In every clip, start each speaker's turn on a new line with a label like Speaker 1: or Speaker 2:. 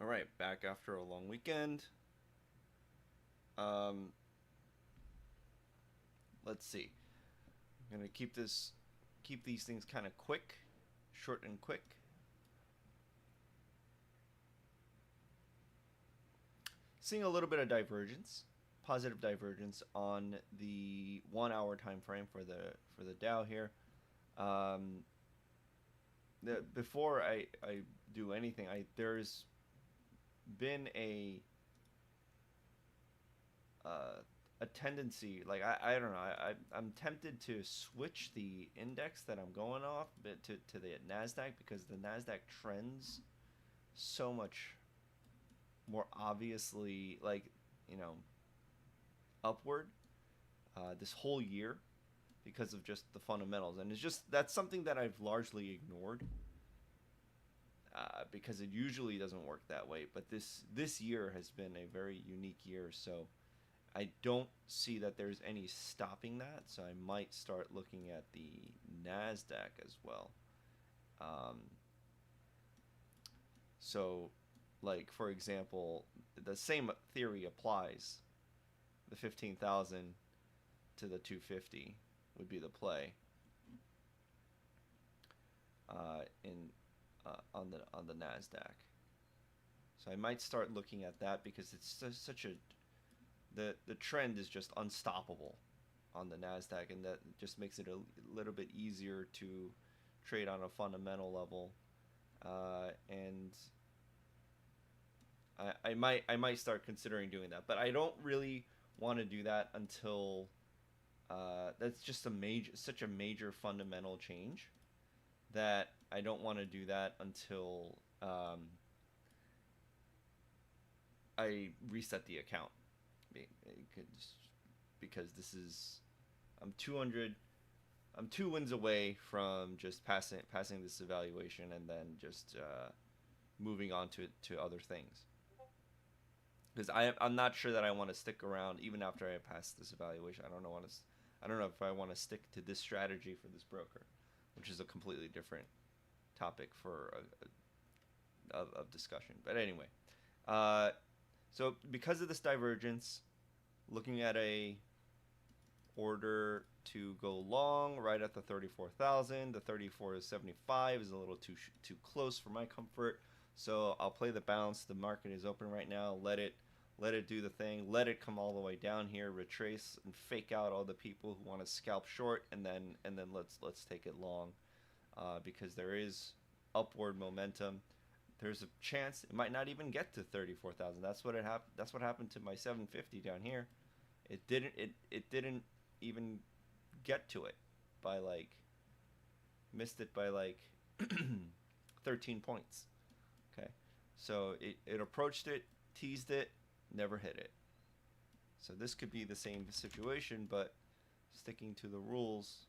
Speaker 1: All right, back after a long weekend. Um, let's see. I'm gonna keep these things kind of quick, short and quick. Seeing a little bit of divergence, positive divergence on the 1 hour time frame for the Dow here. Um, Before I do anything, there's been uh, a tendency, like I don't know, I'm tempted to switch the index that I'm going off to the Nasdaq, because the Nasdaq trends so much more obviously, like, you know upward this whole year, because of just the fundamentals. And it's just, that's something that I've largely ignored, because it usually doesn't work that way. But this year has been a very unique year, so I don't see that there's any stopping that. So I might start looking at the Nasdaq as well. Um, so, like, for example, the same theory applies. The 15,000 to the 250 would be the play, in on the Nasdaq. So I might start looking at that, because it's such a the trend is just unstoppable on the Nasdaq, and that just makes it a little bit easier to trade on a fundamental level. And I might start considering doing that, but I don't really want to do that until that's just such a major fundamental change, that I don't want to do that until I reset the account. Because this is, I'm 200 I'm 2 wins away from just passing this evaluation, and then just moving on to other things, because I'm not sure that I want to stick around even after I pass this evaluation. I don't know if I want to stick to this strategy for this broker, which is a completely different topic for of discussion. But anyway, uh, so because of this divergence, looking at a order to go long right at the 34,000. The 34.75 is a little too close for my comfort, so I'll play the bounce. The market is open right now. Let it do the thing. Let it come all the way down here, retrace, and fake out all the people who want to scalp short, and then let's take it long, because there is upward momentum. There's a chance it might not even get to 34,000. That's what happened to my 750 down here. It didn't even get to it by, like, missed it by, like, 13 points. Okay, so it approached it, teased it, never hit it. So this could be the same situation, but sticking to the rules.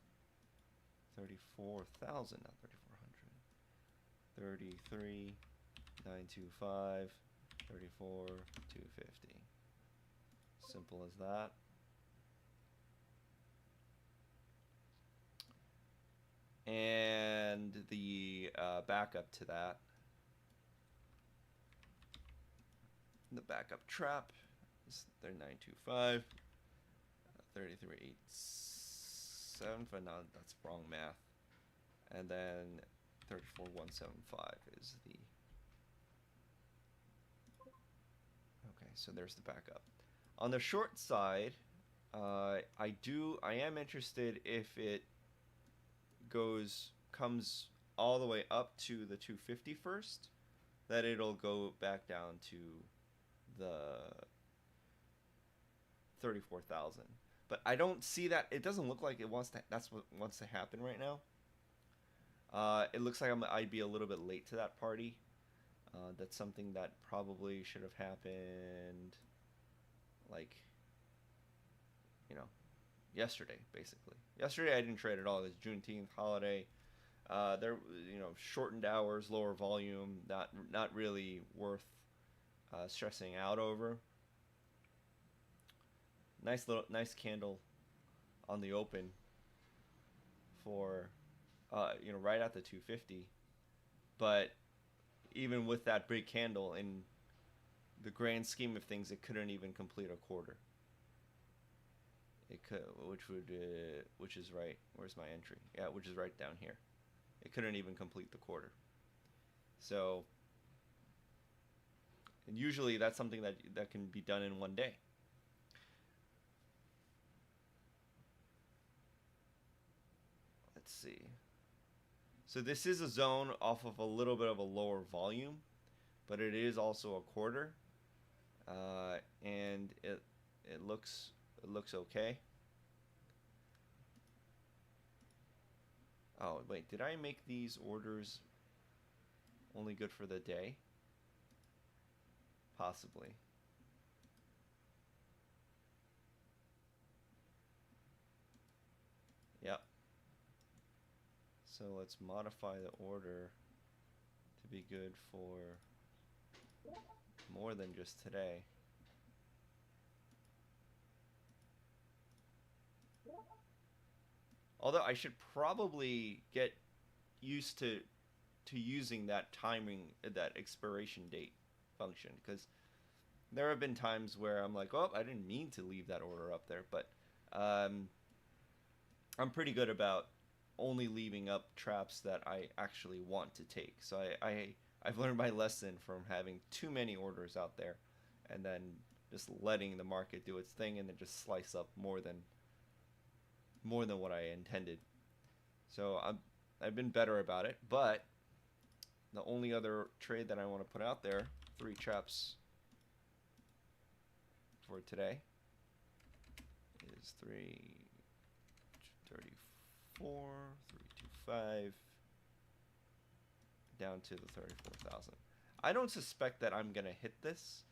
Speaker 1: 34,000, not 3,400. 33,925, 34,250. Simple as that. And the backup to that, the backup trap is their 925, 33,875. But no, that's wrong math. And then 34,175 is the. Okay, so there's the backup. On the short side, I am interested, if it comes all the way up to the 250 first, that it'll go back down to the 34,000. But I don't see that. It doesn't look like it wants to. That's what wants to happen right now. It looks like I'd be a little bit late to that party. That's something that probably should have happened, like, yesterday, basically. Yesterday I didn't trade at all. It's Juneteenth holiday. There, shortened hours, lower volume, not really worth stressing out over. Nice candle on the open for, right at the 250. But even with that big candle, in the grand scheme of things, it couldn't even complete a quarter. It could, which is right. Where's my entry? Yeah, which is right down here. It couldn't even complete the quarter. So, and usually that's something that can be done in one day. Let's see. So this is a zone off of a little bit of a lower volume, but it is also a quarter, and it looks okay. Oh wait, did I make these orders only good for the day? Possibly. Yep. So let's modify the order to be good for more than just today. Although I should probably get used to using that timing, that expiration date function, because there have been times where I'm like, oh, I didn't mean to leave that order up there, but I'm pretty good about only leaving up traps that I actually want to take. So I've learned my lesson from having too many orders out there, and then just letting the market do its thing, and then just slice up more than what I intended. So I've been better about it, but the only other trade that I want to put out there, 3 traps for today, is 334, 325, down to the 34,000. I don't suspect that I'm gonna hit this,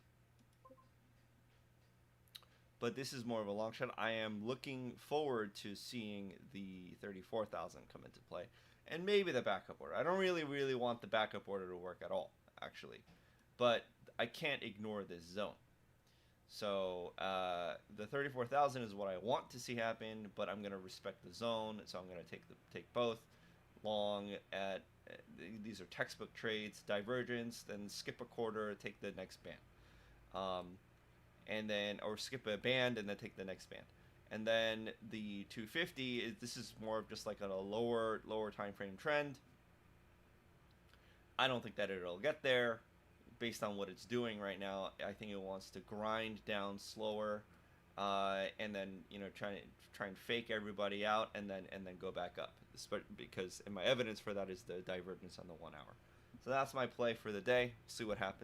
Speaker 1: but this is more of a long shot. I am looking forward to seeing the 34,000 come into play, and maybe the backup order. I don't really want the backup order to work at all, actually, but I can't ignore this zone. So the 34,000 is what I want to see happen, but I'm gonna respect the zone, so I'm gonna take both long at. These are textbook trades, divergence, then skip a quarter, take the next band. And then, or skip a band and then take the next band. And then the 250 this is more of just like a lower time frame trend. I don't think that it'll get there based on what it's doing right now. I think it wants to grind down slower, and then try and fake everybody out, and then go back up. Because my evidence for that is the divergence on the 1 hour. So that's my play for the day. See what happens.